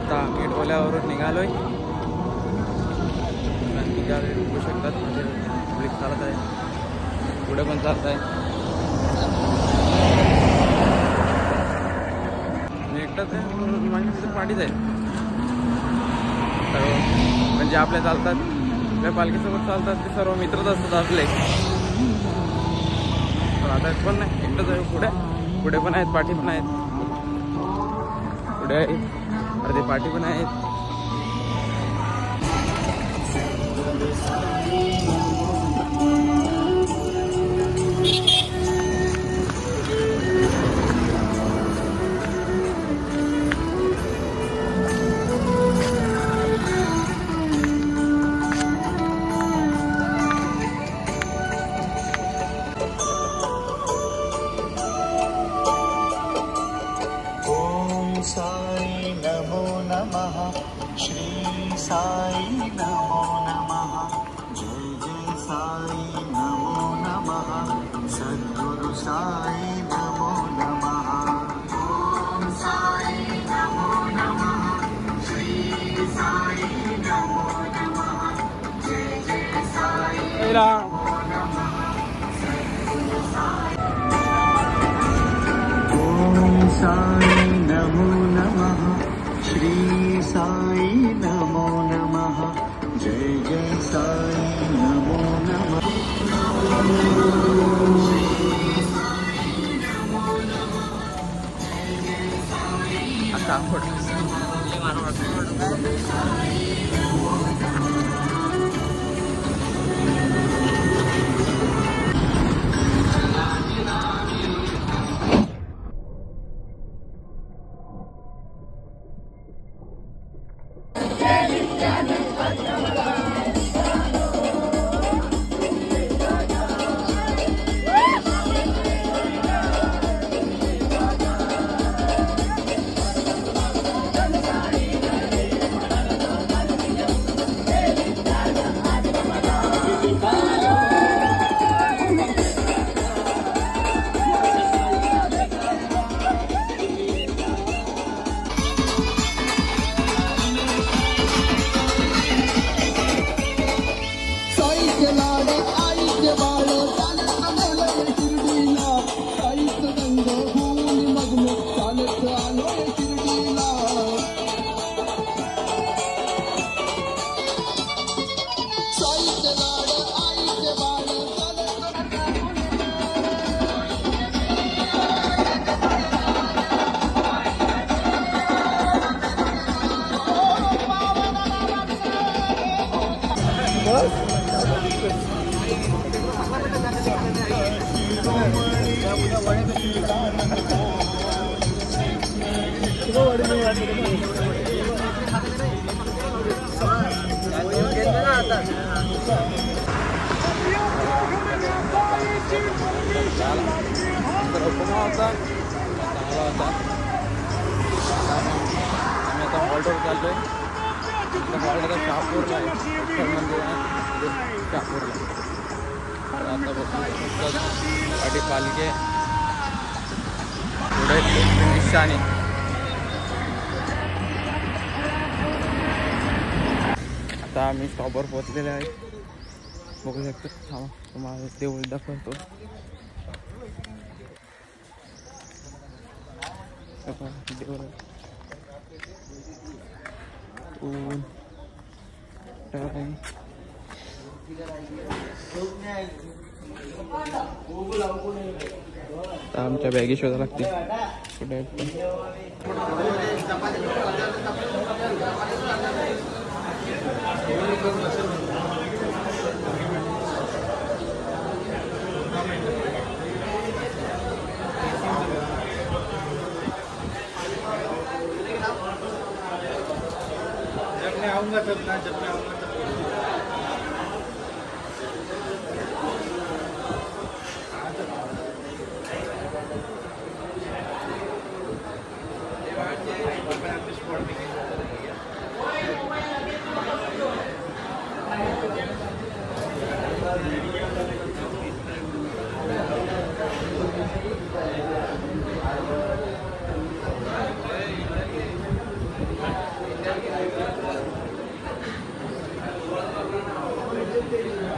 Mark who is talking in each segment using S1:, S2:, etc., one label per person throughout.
S1: आता गेटवाल्यावरून निघालोय. निघाले बघू शकतात म्हणजे पब्लिक चालत आहे, पुढे पण चालत आहे. मी एकटाच आहे, माझ्या तिथे पार्टीच आहे. सर्व म्हणजे आपल्या चालतात, आपल्या पालखीसोबत चालतात ते सर्व मित्रच असतात आपले. पण आता पण नाही, एकटाच आहे. पुढे पण आहेत, पाठी पण आहेत. पुढे आहेत अर्धे पाठी पण आहेत.
S2: साई नमो नमः, श्री साई नमो नमः, जय जय साई नमो नमः, सद्गुरु साई नमो नमः. ओम साई नमो नमः, श्री साई नमो नमः, जय जय साई नमो नमः, सद्गुरु साई. ओम साई नमो नमः, श्री साई नमो नमः, जय जय साई नमो नमः. आम्ही आता हॉल्टवर चाललोय. हॉल्ट आता शहापूरला आहे, शहापूरला. आता बघू पाठी पालखी पुढे निशाणी. आता आम्ही स्टॉपवर पोहोचलेले आहे, बघू शकतो. थांबा तुम्हाला देऊळ दाखवतो. देऊळ आमच्या बॅगी शोधा लागतील कुठे.
S3: आऊंगा तब ना, जब मैं आऊंगा तब.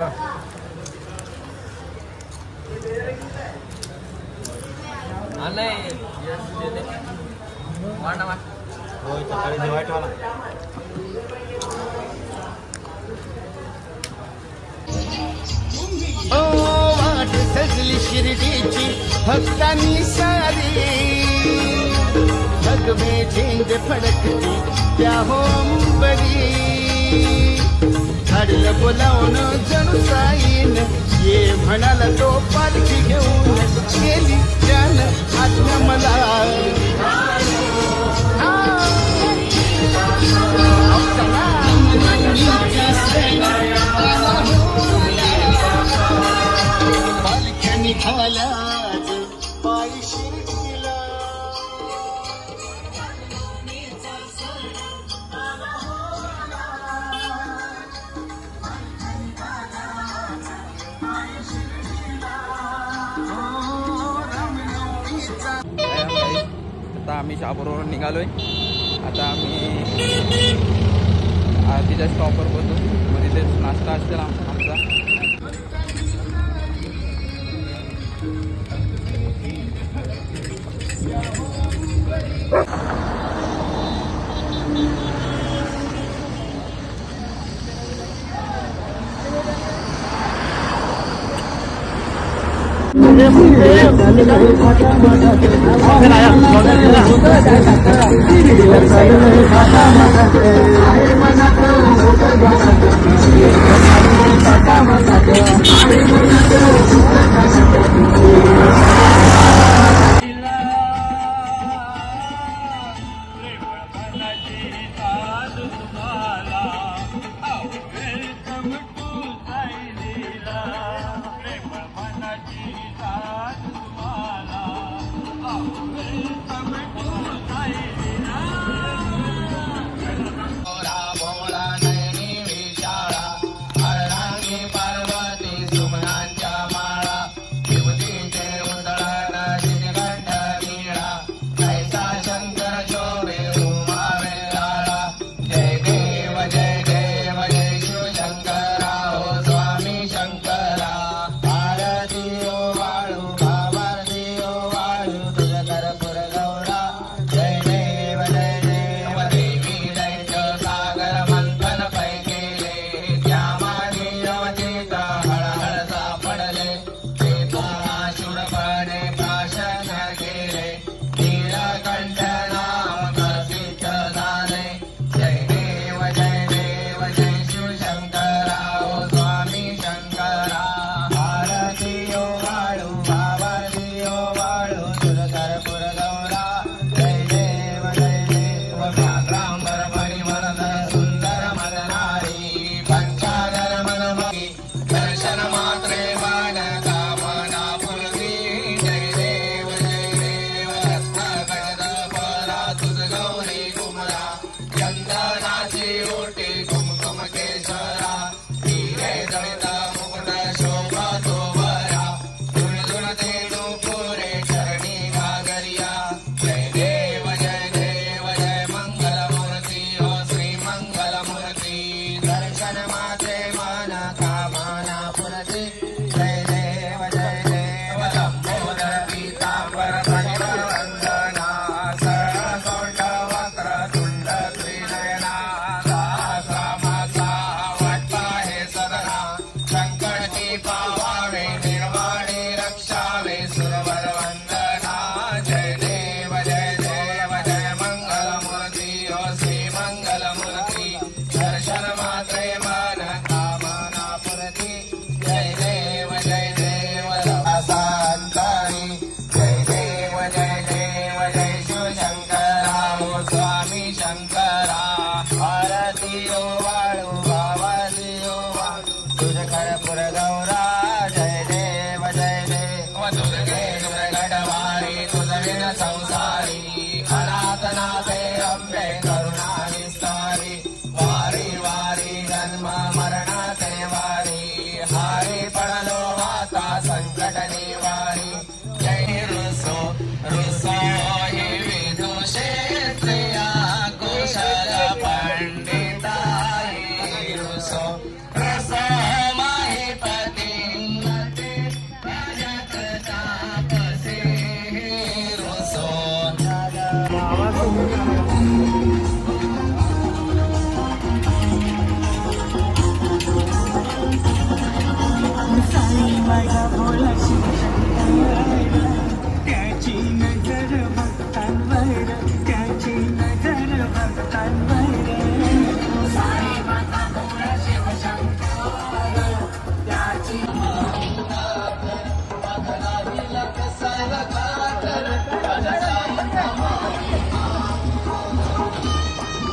S4: वाट सजली शिर्डीची भक्तांनी सारी जगमे झेंड फडकती त्या होंबरी झाडलं बोलावून जणू साईन ये म्हणाला तो पालखी घेऊन गेली त्यान आज्ञा मला पालख्यानी खाल्याच पायी शिर्डीला
S2: आता आम्ही शहापूरवरून निघालोय. आता आम्ही आरतीच्या स्टॉपवर पोहोचू. मग तिथेच नाश्ता असेल आमचा.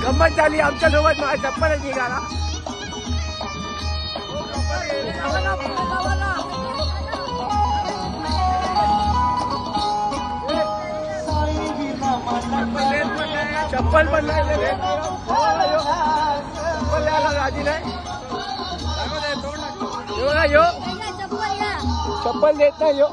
S5: गंमत झाली आमच्या सोबत. मला चप्पलच निघाला. चप्पल पण नाही राजी नाही. चप्पल देत नाही यो.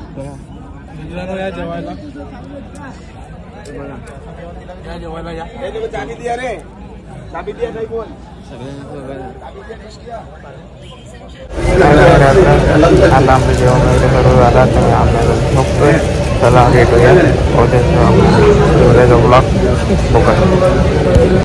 S3: मित्रांनो या जेवायला या जेवायला या. चाबी द्या रे. चाबी द्या नाही बोल.
S2: आता आमचं जेवण वगैरे करू आता तर आम्ही बघतोय. चला भेटूया उद्याचा ब्लॉग बघा.